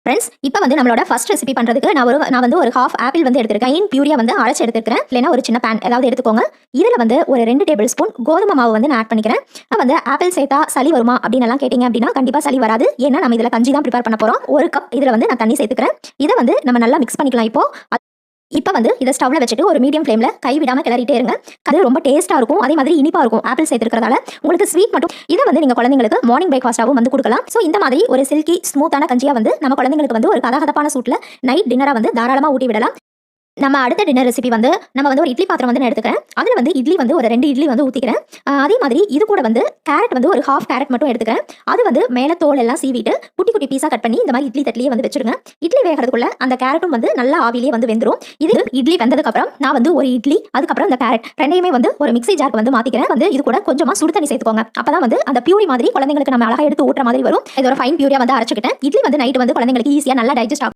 Friends, இப்போ வந்து நம்மளோட ஃபர்ஸ்ட் ரெசிபி பண்ணுறதுக்கு நான் வந்து ஒரு ஹாஃப் ஆப்பிள் வந்து எடுத்துருக்கேன். பியூரியா வந்து அரைச்சி எடுத்துருக்கேன். இல்லைனா ஒரு சின்ன பேன் ஏதாவது எடுத்துக்கோங்க. இதில் வந்து ஒரு 2 டேபிள் ஸ்பூன் கோதுமை மாவு வந்து நான் ஆட் பண்ணிக்கிறேன். வந்து ஆப்பிள் சேர்த்தா சளி வருமா அப்படின்னு எல்லாம் கேட்டிங்க அப்படின்னா கண்டிப்பாக சளி வராது. ஏன்னா நம்ம இதில் கஞ்சி தான் ப்ரிப்பேர் பண்ண போகிறோம். 1 கப் இதில் வந்து நான் தண்ணி சேர்த்துக்கிறேன். இதை வந்து நம்ம நல்லா மிக்ஸ் பண்ணிக்கலாம். இப்போ வந்து இதை ஸ்டவ்ல வச்சுட்டு ஒரு மீடியம் ஃப்ளேம்ல கை விடாம கிளறிட்டே இருங்க. அது ரொம்ப டேஸ்டா இருக்கும். அதே மாதிரி இனிப்பா இருக்கும். ஆப்பிள் சேர்த்துக்கிறதால உங்களுக்கு ஸ்வீட் மட்டும். இதை வந்து நீங்க குழந்தைங்களுக்கு மார்னிங் பிரேக்ஃபாஸ்டாவும் வந்து கொடுக்கலாம். ஸோ இந்த மாதிரி ஒரு சில்கி ஸ்மூத்தான கஞ்சியா வந்து நம்ம குழந்தைங்களுக்கு வந்து ஒரு கதகதப்பான சூட்ல நைட் டின்னரா வந்து தாராளமா ஊட்டி விடலாம். நம்ம அடுத்த டின்னர் ரெசிபி வந்து நம்ம வந்து ஒரு இட்லி பாத்திரம் வந்து நான் எடுத்துக்கிறேன். அதில் வந்து இட்லி வந்து ஒரு 2 இட்லி வந்து ஊற்றிக்கிறேன். அதே மாதிரி இது கூட வந்து கேரட் வந்து ஒரு ஹாஃப் கேரட் மட்டும் எடுத்துக்கிறேன். அது வந்து மேலே தோல் எல்லாம் சீவிட்டு குட்டி குட்டி பீஸாக கட் பண்ணி இந்த மாதிரி இட்லி தட்டிலேயே வந்து வச்சிருங்க. இட்லி வேகிறதுக்குள்ள அந்த கேரட்டும் வந்து நல்லா ஆவிலேயே வந்து வெந்துடும். இது இட்லி வெந்ததுக்கப்புறம் நான் வந்து ஒரு இட்லி அதுக்கப்புறம் இந்த கேரட் ரெண்டையுமே வந்து ஒரு மிக்ஸி ஜாருக்கு வந்து மாற்றிக்கிறேன். வந்து இது கூட கொஞ்சமாக சுடு தண்ணி சேர்த்துக்கோங்க. அப்போ தான் வந்து அந்த பியூரி மாதிரி குழந்தைங்களுக்கு நம்ம அழகாக எடுத்து ஊட்டுற மாதிரி வரும். இது ஒரு ஃபைன் பியூரியா வந்து அரைச்சிக்கிட்டேன். இட்லி வந்து நைட் வந்து குழந்தைங்களுக்கு ஈஸியாக நல்லா டைஜஸ்ட் ஆகும்.